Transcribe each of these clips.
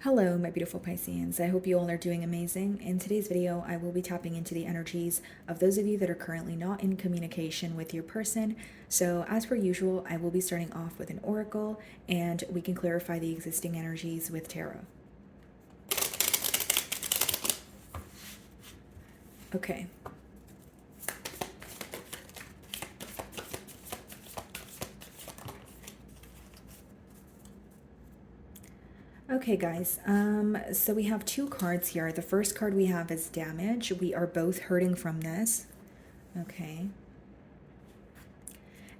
Hello, my beautiful Pisceans. I hope you all are doing amazing. In today's video, I will be tapping into the energies of those of you that are currently not in communication with your person. So, as per usual, I will be starting off with an oracle and we can clarify the existing energies with tarot. Okay. Okay, guys, so we have two cards here. The first card we have is damage. We are both hurting from this. Okay.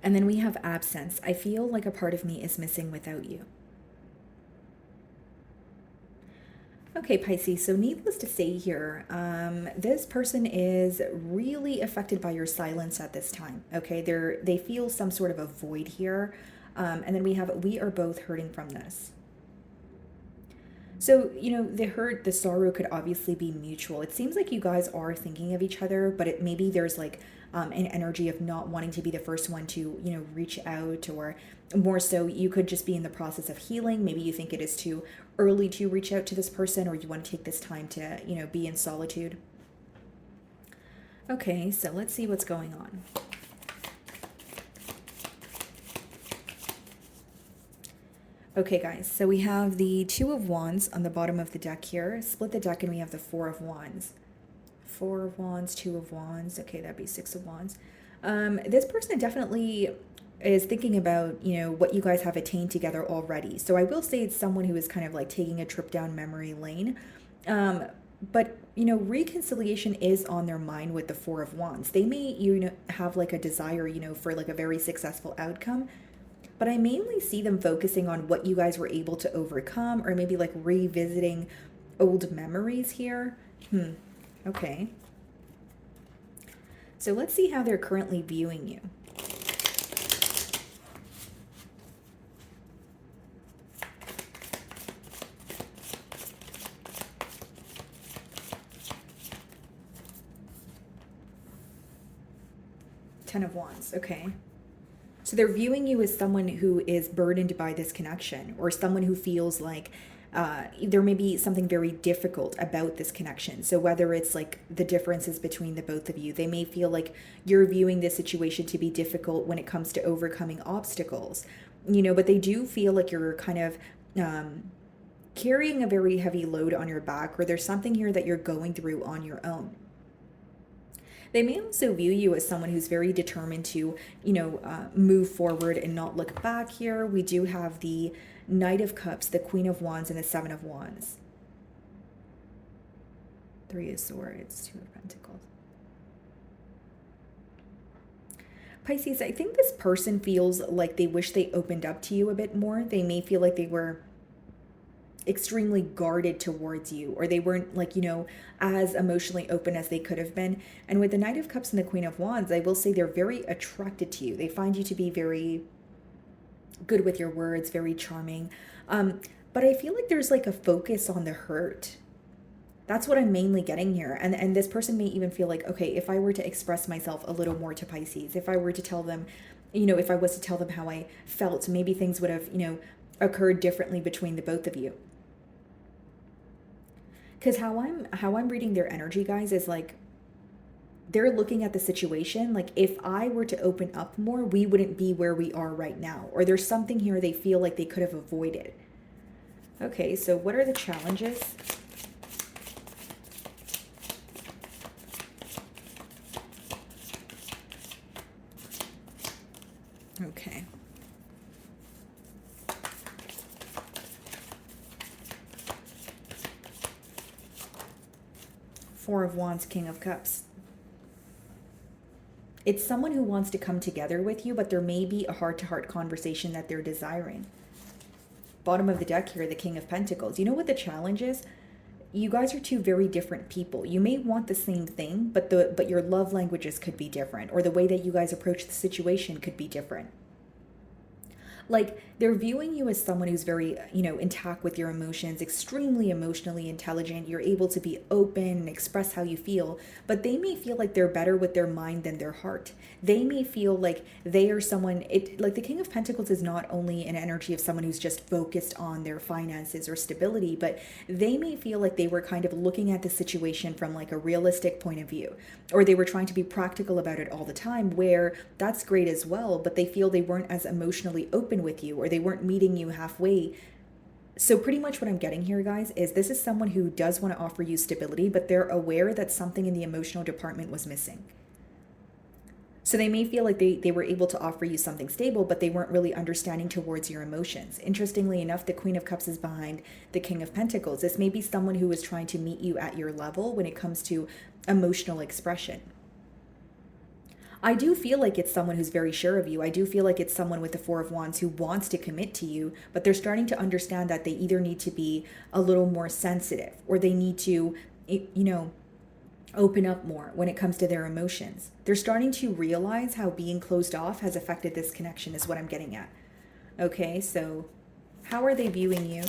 And then we have absence. I feel like a part of me is missing without you. Okay, Pisces, so needless to say here, this person is really affected by your silence at this time. Okay, they feel some sort of a void here. And then we are both hurting from this. So, the hurt, the sorrow could obviously be mutual. It seems like you guys are thinking of each other, but maybe there's like an energy of not wanting to be the first one to, reach out, or more so, you could just be in the process of healing. Maybe you think it is too early to reach out to this person, or you want to take this time to, be in solitude. Okay, so let's see what's going on. Okay, guys, so we have the Two of Wands on the bottom of the deck here. Split the deck and we have the Four of Wands. Four of Wands, Two of Wands. Okay, that'd be Six of Wands. This person definitely is thinking about, what you guys have attained together already. So I will say it's someone who is kind of like taking a trip down memory lane. But, reconciliation is on their mind with the Four of Wands. They may, have like a desire, for like a very successful outcome. But I mainly see them focusing on what you guys were able to overcome, or maybe like revisiting old memories here. Okay. So let's see how they're currently viewing you. Ten of Wands. Okay. So they're viewing you as someone who is burdened by this connection, or someone who feels like there may be something very difficult about this connection. So whether it's like the differences between the both of you, they may feel like you're viewing this situation to be difficult when it comes to overcoming obstacles, but they do feel like you're kind of carrying a very heavy load on your back, or there's something here that you're going through on your own. They may also view you as someone who's very determined to, move forward and not look back here. We do have the Knight of Cups, the Queen of Wands, and the Seven of Wands. Three of Swords, Two of Pentacles. Pisces, I think this person feels like they wish they opened up to you a bit more. They may feel like they were extremely guarded towards you, or they weren't like, as emotionally open as they could have been. And with the Knight of Cups and the Queen of Wands, I will say they're very attracted to you. They find you to be very good with your words, very charming. But I feel like there's like a focus on the hurt. That's what I'm mainly getting here. And this person may even feel like, okay, if I were to express myself a little more to Pisces, if I were to tell them, if I was to tell them how I felt, maybe things would have, occurred differently between the both of you. Because how I'm reading their energy, guys, is like they're looking at the situation like, if I were to open up more, we wouldn't be where we are right now. Or there's something here they feel like they could have avoided. Okay, so what are the challenges? Okay. Four of Wands, King of Cups. It's someone who wants to come together with you, but there may be a heart-to-heart conversation that they're desiring. Bottom of the deck here, the King of Pentacles. You know what the challenge is? You guys are two very different people. You may want the same thing, but your love languages could be different, or the way that you guys approach the situation could be different. Like they're viewing you as someone who's very, intact with your emotions, extremely emotionally intelligent. You're able to be open and express how you feel, but they may feel like they're better with their mind than their heart. They may feel like they are someone, like the King of Pentacles is not only an energy of someone who's just focused on their finances or stability, but they may feel like they were kind of looking at the situation from like a realistic point of view, or they were trying to be practical about it all the time, where that's great as well, but they feel they weren't as emotionally open with you, or they weren't meeting you halfway. So pretty much what I'm getting here, guys, is this is someone who does want to offer you stability, but they're aware that something in the emotional department was missing. So they may feel like they were able to offer you something stable, but they weren't really understanding towards your emotions. Interestingly enough, the Queen of Cups is behind the King of Pentacles. This may be someone who is trying to meet you at your level when it comes to emotional expression. I do feel like it's someone who's very sure of you. I do feel like it's someone with the Four of Wands who wants to commit to you, but they're starting to understand that they either need to be a little more sensitive, or they need to, open up more when it comes to their emotions. They're starting to realize how being closed off has affected this connection, is what I'm getting at. Okay, so how are they viewing you?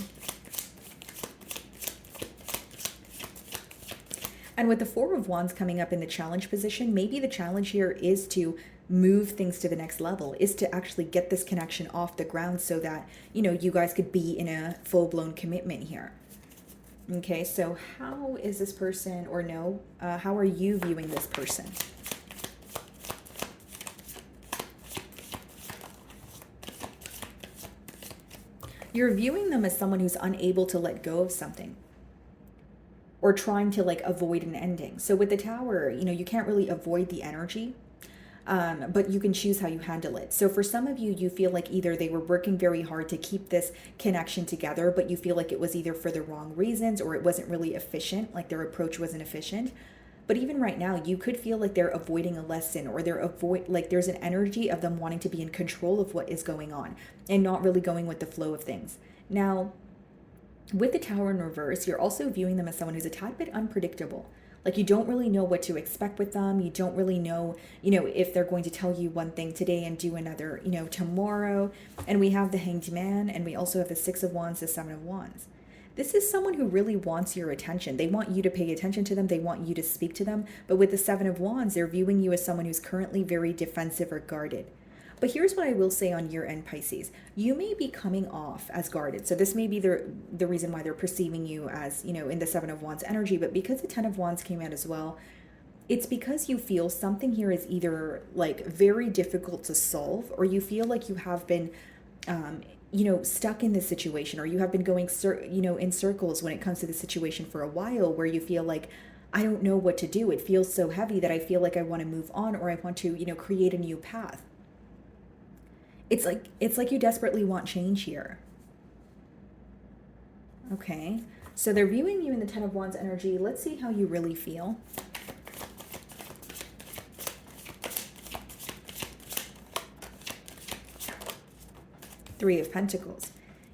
And with the Four of Wands coming up in the challenge position, maybe the challenge here is to move things to the next level, is to actually get this connection off the ground so that, you guys could be in a full-blown commitment here. Okay, so how is this person, or no, how are you viewing this person? You're viewing them as someone who's unable to let go of something, or trying to like avoid an ending. So with the Tower, you can't really avoid the energy, but you can choose how you handle it. So for some of you, you feel like either they were working very hard to keep this connection together, but you feel like it was either for the wrong reasons, or it wasn't really efficient, like their approach wasn't efficient. But even right now, you could feel like they're avoiding a lesson, or like there's an energy of them wanting to be in control of what is going on and not really going with the flow of things. Now, with the Tower in reverse, you're also viewing them as someone who's a tad bit unpredictable. Like you don't really know what to expect with them. You don't really know, if they're going to tell you one thing today and do another, tomorrow. And we have the Hanged Man, and we also have the Six of Wands, the Seven of Wands. This is someone who really wants your attention. They want you to pay attention to them. They want you to speak to them. But with the Seven of Wands, they're viewing you as someone who's currently very defensive or guarded. But here's what I will say on your end, Pisces. You may be coming off as guarded. So this may be the reason why they're perceiving you as, in the Seven of Wands energy. But because the Ten of Wands came out as well, it's because you feel something here is either like very difficult to solve, or you feel like you have been, stuck in this situation, or you have been going, in circles when it comes to the situation for a while, where you feel like, I don't know what to do. It feels so heavy that I feel like I want to move on, or I want to, create a new path. It's like you desperately want change here. Okay, so they're viewing you in the Ten of Wands energy. Let's see how you really feel. Three of Pentacles.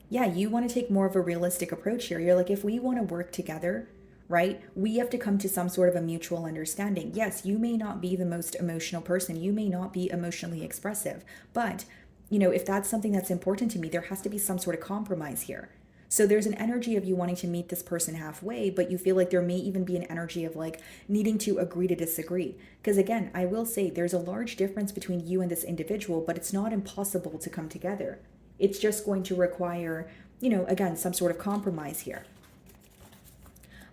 Yeah, you want to take more of a realistic approach here. You're like, if we want to work together, right, we have to come to some sort of a mutual understanding. Yes, you may not be the most emotional person. You may not be emotionally expressive, but if that's something that's important to me, there has to be some sort of compromise here. So there's an energy of you wanting to meet this person halfway, but you feel like there may even be an energy of like needing to agree to disagree. Because again, I will say there's a large difference between you and this individual, but it's not impossible to come together. It's just going to require, again, some sort of compromise here.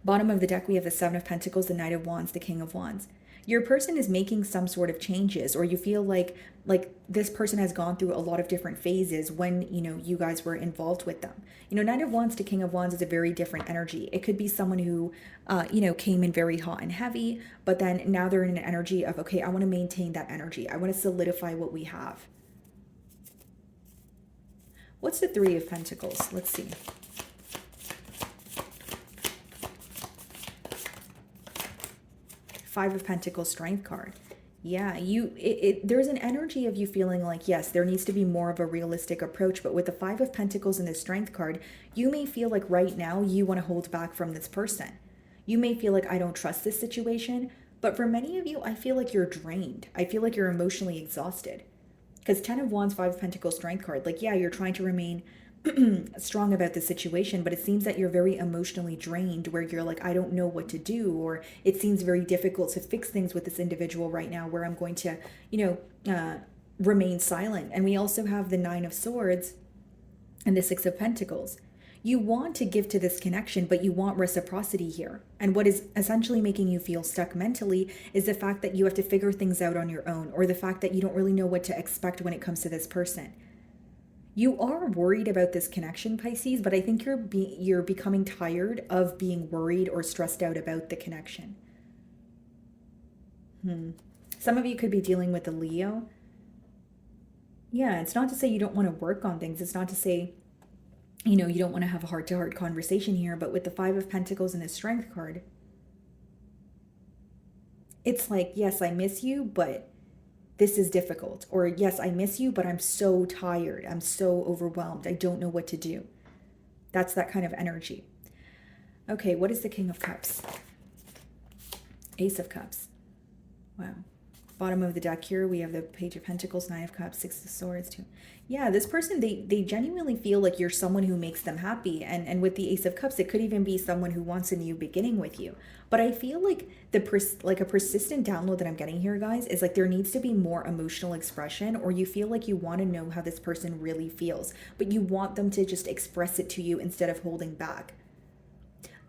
Bottom of the deck, we have the Seven of Pentacles, the Knight of Wands, the King of Wands. Your person is making some sort of changes, or you feel like this person has gone through a lot of different phases when, you guys were involved with them. Knight of Wands to King of Wands is a very different energy. It could be someone who, came in very hot and heavy, but then now they're in an energy of, okay, I want to maintain that energy. I want to solidify what we have. What's the Three of Pentacles? Let's see. Five of Pentacles, Strength card. Yeah, there's an energy of you feeling like, yes, there needs to be more of a realistic approach, but with the Five of Pentacles and the Strength card, you may feel like right now you want to hold back from this person. You may feel like, I don't trust this situation, but for many of you, I feel like you're drained. I feel like you're emotionally exhausted. Because 10 of Wands, 5 of Pentacles, Strength card. Like, yeah, you're trying to remain strong about the situation, but it seems that you're very emotionally drained, where you're like, I don't know what to do, or it seems very difficult to fix things with this individual right now, where I'm going to, remain silent. And we also have the 9 of Swords and the 6 of Pentacles. You want to give to this connection, but you want reciprocity here. And what is essentially making you feel stuck mentally is the fact that you have to figure things out on your own, or the fact that you don't really know what to expect when it comes to this person. You are worried about this connection, Pisces, but I think you're becoming tired of being worried or stressed out about the connection. Some of you could be dealing with a Leo. Yeah, it's not to say you don't want to work on things. It's not to say, you don't want to have a heart-to-heart conversation here, but with the 5 of Pentacles and the Strength card, it's like, yes, I miss you, but this is difficult. Or yes, I miss you, but I'm so tired. I'm so overwhelmed. I don't know what to do. That's that kind of energy. Okay, what is the King of Cups? Ace of Cups. Wow. Bottom of the deck here, we have the Page of Pentacles, 9 of Cups, 6 of Swords, 2. Yeah, this person, they genuinely feel like you're someone who makes them happy. And with the Ace of Cups, it could even be someone who wants a new beginning with you. But I feel like a persistent download that I'm getting here, guys, is like there needs to be more emotional expression, or you feel like you want to know how this person really feels, but you want them to just express it to you instead of holding back.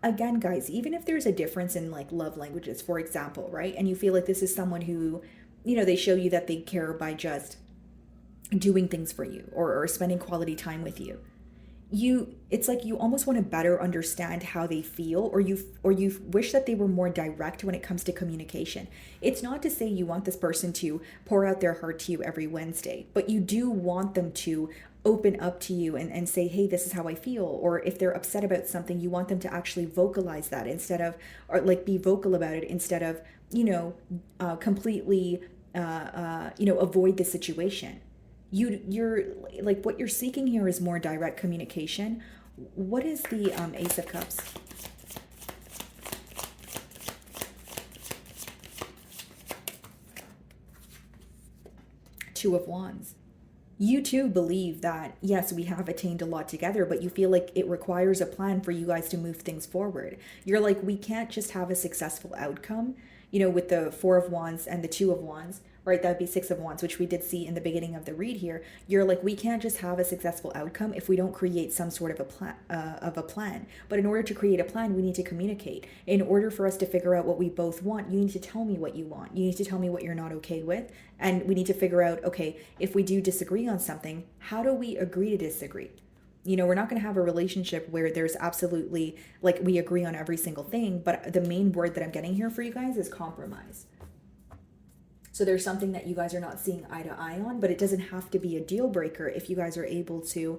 Again, guys, even if there's a difference in like love languages, for example, right? And you feel like this is someone who, they show you that they care by just doing things for you, or spending quality time with you. It's like you almost want to better understand how they feel, or you wish that they were more direct when it comes to communication. It's not to say you want this person to pour out their heart to you every Wednesday, but you do want them to open up to you and say, hey, this is how I feel. Or if they're upset about something, you want them to actually vocalize that or like be vocal about it instead of, completely, avoid the situation. You're like, what you're seeking here is more direct communication. What is the Ace of Cups? Two of Wands. You too believe that, yes, we have attained a lot together, but you feel like it requires a plan for you guys to move things forward. You're like, we can't just have a successful outcome, with the 4 of Wands and the 2 of Wands, right? That'd be 6 of Wands, which we did see in the beginning of the read here. You're like, we can't just have a successful outcome if we don't create some sort of a plan. But in order to create a plan, we need to communicate. In order for us to figure out what we both want, you need to tell me what you want. You need to tell me what you're not okay with. And we need to figure out, okay, if we do disagree on something, how do we agree to disagree? We're not going to have a relationship where there's absolutely, like, we agree on every single thing. But the main word that I'm getting here for you guys is compromise. So there's something that you guys are not seeing eye to eye on, but it doesn't have to be a deal breaker if you guys are able to,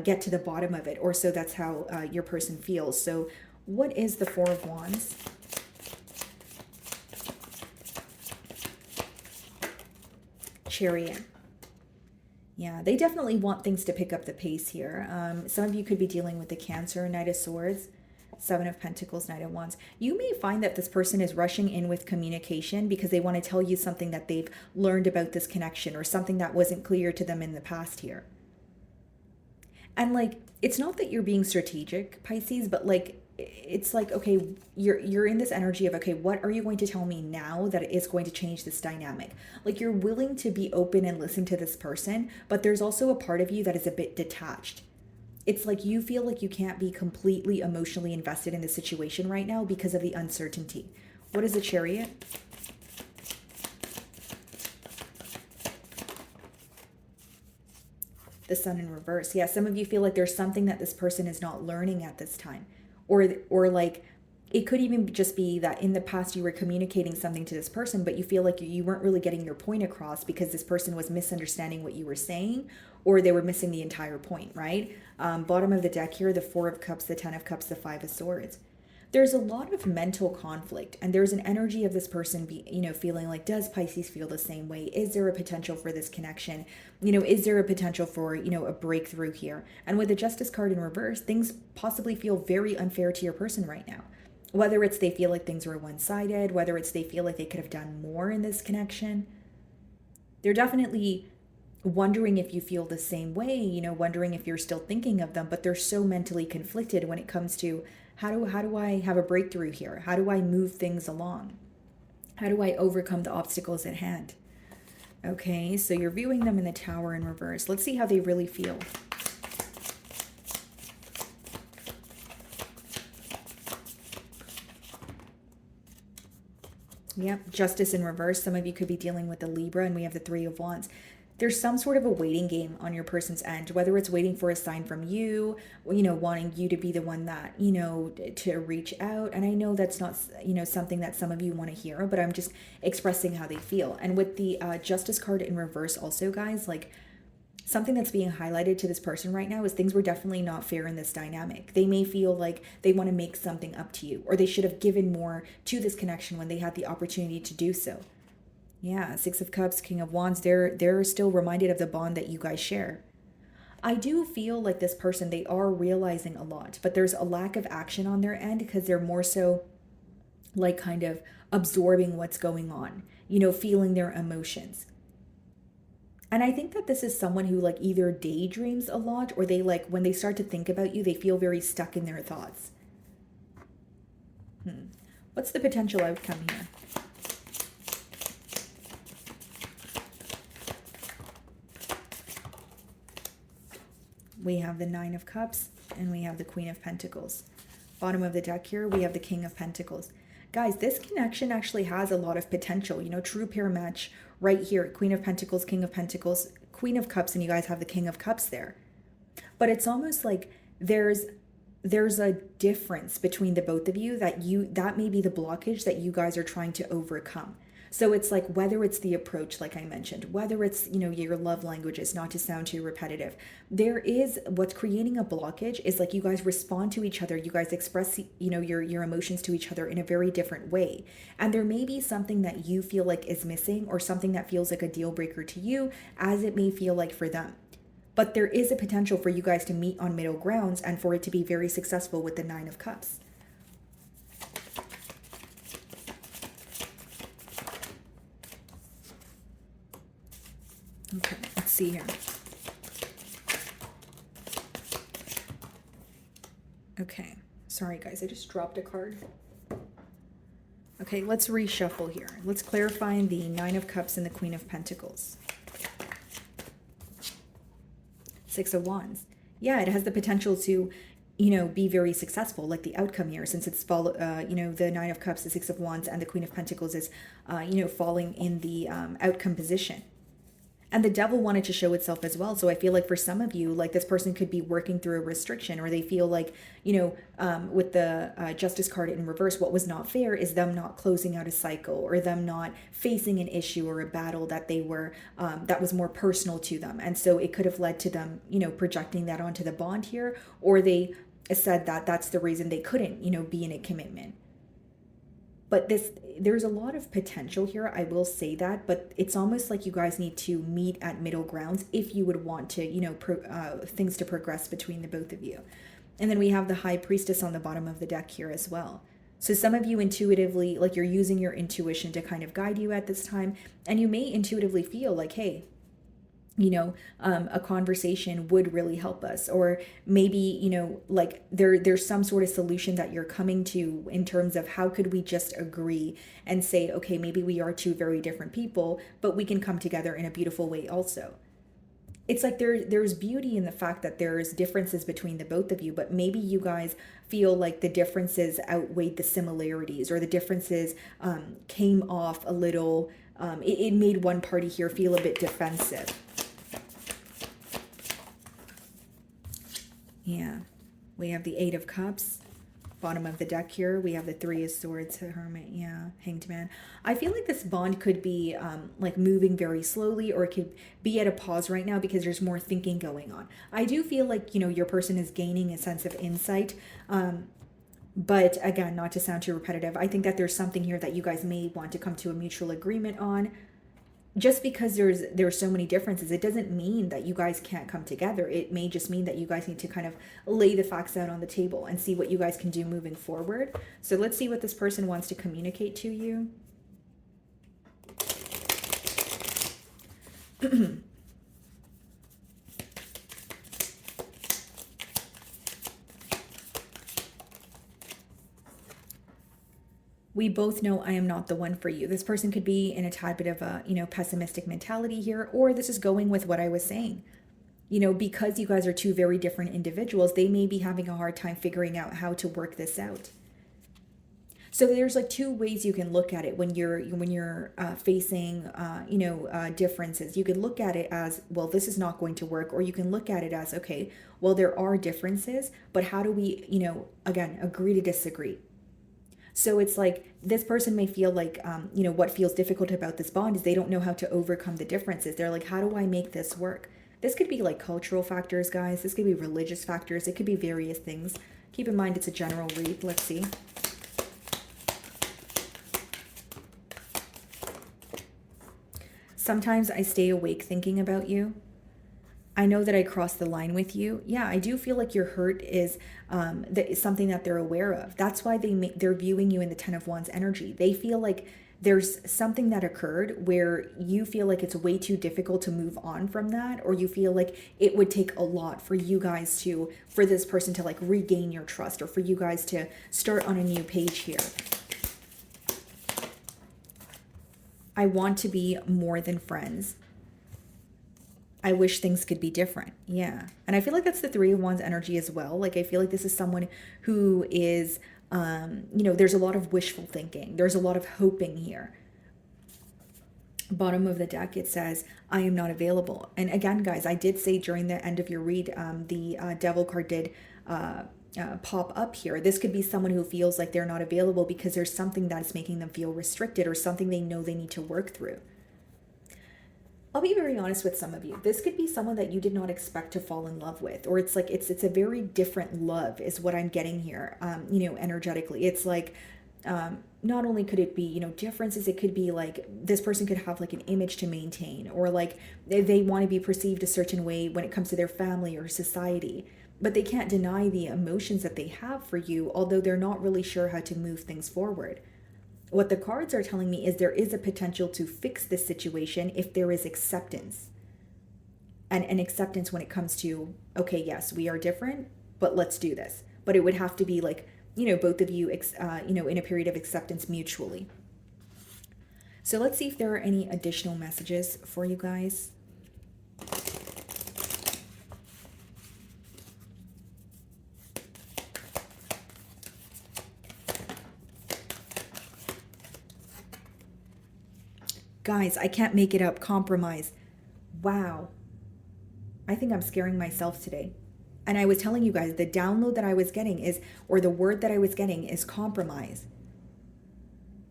get to the bottom of it, or so that's how your person feels. So what is the 4 of Wands? Chariot. Yeah, they definitely want things to pick up the pace here. Some of you could be dealing with the Cancer, Knight of Swords, 7 of Pentacles, Knight of Wands. You may find that this person is rushing in with communication because they want to tell you something that they've learned about this connection, or something that wasn't clear to them in the past here. And like, it's not that you're being strategic, Pisces, but like, it's like, okay, you're in this energy of, okay, what are you going to tell me now that is going to change this dynamic? Like, you're willing to be open and listen to this person, but there's also a part of you that is a bit detached. It's like you feel like you can't be completely emotionally invested in the situation right now because of the uncertainty. What is a Chariot? The Sun in reverse. Yeah, some of you feel like there's something that this person is not learning at this time. Or like, it could even just be that in the past you were communicating something to this person, but you feel like you weren't really getting your point across because this person was misunderstanding what you were saying, or they were missing the entire point, right? Bottom of the deck here, the 4 of Cups, the 10 of Cups, the 5 of Swords. There's a lot of mental conflict, and there's an energy of this person feeling like, does Pisces feel the same way? Is there a potential for this connection? Is there a potential for, a breakthrough here? And with the Justice card in reverse, things possibly feel very unfair to your person right now. Whether it's they feel like things were one-sided, whether it's they feel like they could have done more in this connection. They're definitely wondering if you feel the same way, you know, wondering if you're still thinking of them, but they're so mentally conflicted when it comes to how do I have a breakthrough here? How do I move things along? How do I overcome the obstacles at hand? Okay, so you're viewing them in the Tower in reverse. Let's see how they really feel. Yep, Justice in reverse. Some of you could be dealing with the Libra, and we have the Three of Wands. There's some sort of a waiting game on your person's end, whether it's waiting for a sign from you, you know, wanting you to be the one that, you know, to reach out. And I know that's not, you know, something that some of you want to hear, but I'm just expressing how they feel. And with the Justice card in reverse also, guys, like, something that's being highlighted to this person right now is things were definitely not fair in this dynamic. They may feel like they want to make something up to you, or they should have given more to this connection when they had the opportunity to do so. Yeah, Six of Cups, King of Wands, they're still reminded of the bond that you guys share. I do feel like this person, they are realizing a lot, but there's a lack of action on their end because they're more so like kind of absorbing what's going on, you know, feeling their emotions. And I think that this is someone who like either daydreams a lot, or they like when they start to think about you, they feel very stuck in their thoughts. What's the potential outcome here? We have the Nine of Cups and we have the Queen of Pentacles. Bottom of the deck here, we have the King of Pentacles. Guys, this connection actually has a lot of potential, you know, true pair match right here. Queen of Pentacles, King of Pentacles, Queen of Cups, and you guys have the King of Cups there. But it's almost like there's a difference between the both of you that may be the blockage that you guys are trying to overcome. So it's like whether it's the approach, like I mentioned, whether it's, you know, your love languages, not to sound too repetitive, there is what's creating a blockage is like you guys respond to each other. You guys express, you know, your emotions to each other in a very different way. And there may be something that you feel like is missing, or something that feels like a deal breaker to you, as it may feel like for them. But there is a potential for you guys to meet on middle grounds and for it to be very successful with the Nine of Cups. Okay, let's see here. Okay, sorry guys, I just dropped a card. Okay, let's reshuffle here. Let's clarify the Nine of Cups and the Queen of Pentacles. Six of Wands. Yeah, it has the potential to, you know, be very successful, like the outcome here, since it's you know, the Nine of Cups, the Six of Wands, and the Queen of Pentacles is, you know, falling in the outcome position. And the Devil wanted to show itself as well. So I feel like for some of you, like this person could be working through a restriction, or they feel like, you know, with the Justice card in reverse, what was not fair is them not closing out a cycle, or them not facing an issue or a battle that they were, that was more personal to them. And so it could have led to them, you know, projecting that onto the bond here, or they said that that's the reason they couldn't, you know, be in a commitment. But there's a lot of potential here, I will say that, but it's almost like you guys need to meet at middle grounds if you would want to, you know, things to progress between the both of you. And then we have the High Priestess on the bottom of the deck here as well. So some of you intuitively, like you're using your intuition to kind of guide you at this time, and you may intuitively feel like, hey, you know, a conversation would really help us, or maybe, you know, like there's some sort of solution that you're coming to in terms of how could we just agree and say, okay, maybe we are two very different people, but we can come together in a beautiful way also. It's like there's beauty in the fact that there's differences between the both of you, but maybe you guys feel like the differences outweighed the similarities, or the differences came off a little, it made one party here feel a bit defensive. Yeah, we have the Eight of Cups, bottom of the deck here. We have the Three of Swords, Hermit, yeah, Hanged Man. I feel like this bond could be like moving very slowly, or it could be at a pause right now because there's more thinking going on. I do feel like, you know, your person is gaining a sense of insight. But again, not to sound too repetitive, I think that there's something here that you guys may want to come to a mutual agreement on. Just because there's so many differences, it doesn't mean that you guys can't come together. It may just mean that you guys need to kind of lay the facts out on the table and see what you guys can do moving forward. So let's see what this person wants to communicate to you. We both know I am not the one for you. This person could be in a tad bit of a, pessimistic mentality here, or this is going with what I was saying. Because you guys are two very different individuals, they may be having a hard time figuring out how to work this out. So there's like two ways you can look at it when you're facing differences. You can look at it as, well, this is not going to work, or you can look at it as, okay, well, there are differences, but how do we again, agree to disagree? So it's like this person may feel like what feels difficult about this bond is they don't know how to overcome the differences. They're like, how do I make this work? This could be like cultural factors, guys. This could be religious factors. It could be various things. Keep in mind it's a general read. Let's see. Sometimes I stay awake thinking about you. I know that I crossed the line with you. Yeah, I do feel like your hurt is something that they're aware of. That's why they're viewing you in the Ten of Wands energy. They feel like there's something that occurred where you feel like it's way too difficult to move on from that, or you feel like it would take a lot for this person to like regain your trust, or for you guys to start on a new page here. I want to be more than friends. I wish things could be different. Yeah. And I feel like that's the Three of Wands energy as well. Like, I feel like this is someone who is, there's a lot of wishful thinking. There's a lot of hoping here. Bottom of the deck, it says, I am not available. And again, guys, I did say during the end of your read, the Devil card did pop up here. This could be someone who feels like they're not available because there's something that's making them feel restricted, or something they know they need to work through. I'll be very honest with some of you. This could be someone that you did not expect to fall in love with, or it's like it's a very different love is what I'm getting here. Energetically, it's like not only could it be differences, it could be like this person could have like an image to maintain, or like they want to be perceived a certain way when it comes to their family or society. But they can't deny the emotions that they have for you, although they're not really sure how to move things forward. What the cards are telling me is there is a potential to fix this situation if there is acceptance. And an acceptance when it comes to, okay, yes, we are different, but let's do this. But it would have to be like, both of you, in a period of acceptance mutually. So let's see if there are any additional messages for you guys. Guys, I can't make it up. Compromise. Wow. I think I'm scaring myself today. And I was telling you guys, the download that I was getting is, or the word that I was getting is compromise.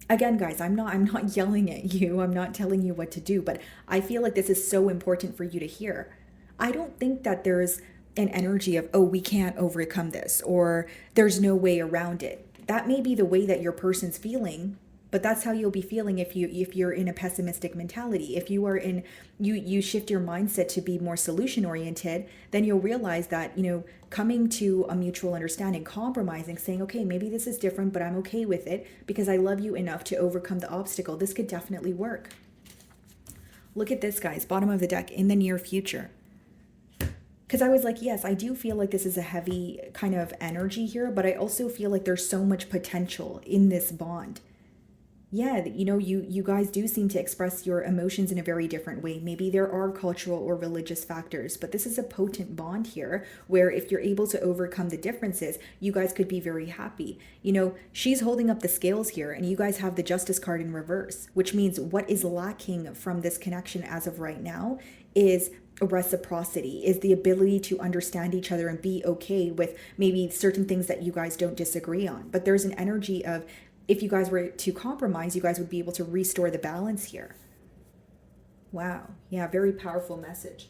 Again, guys, I'm not yelling at you. I'm not telling you what to do, but I feel like this is so important for you to hear. I don't think that there's an energy of, oh, we can't overcome this, or there's no way around it. That may be the way that your person's feeling, but that's how you'll be feeling if you're in a pessimistic mentality. If you are in, you shift your mindset to be more solution oriented, then you'll realize that, coming to a mutual understanding, compromising, saying, okay, maybe this is different, but I'm okay with it because I love you enough to overcome the obstacle. This could definitely work. Look at this, guys, bottom of the deck, in the near future. Because I was like, yes, I do feel like this is a heavy kind of energy here, but I also feel like there's so much potential in this bond. Yeah, you guys do seem to express your emotions in a very different way. Maybe there are cultural or religious factors, but this is a potent bond here where if you're able to overcome the differences, you guys could be very happy. She's holding up the scales here, and you guys have the Justice card in reverse, which means what is lacking from this connection as of right now is reciprocity, is the ability to understand each other and be okay with maybe certain things that you guys don't disagree on. But there's an energy of, if you guys were to compromise, you guys would be able to restore the balance here. Wow. Yeah, very powerful message.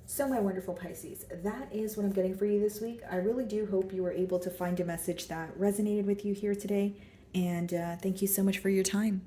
So my wonderful Pisces, that is what I'm getting for you this week. I really do hope you were able to find a message that resonated with you here today. And thank you so much for your time.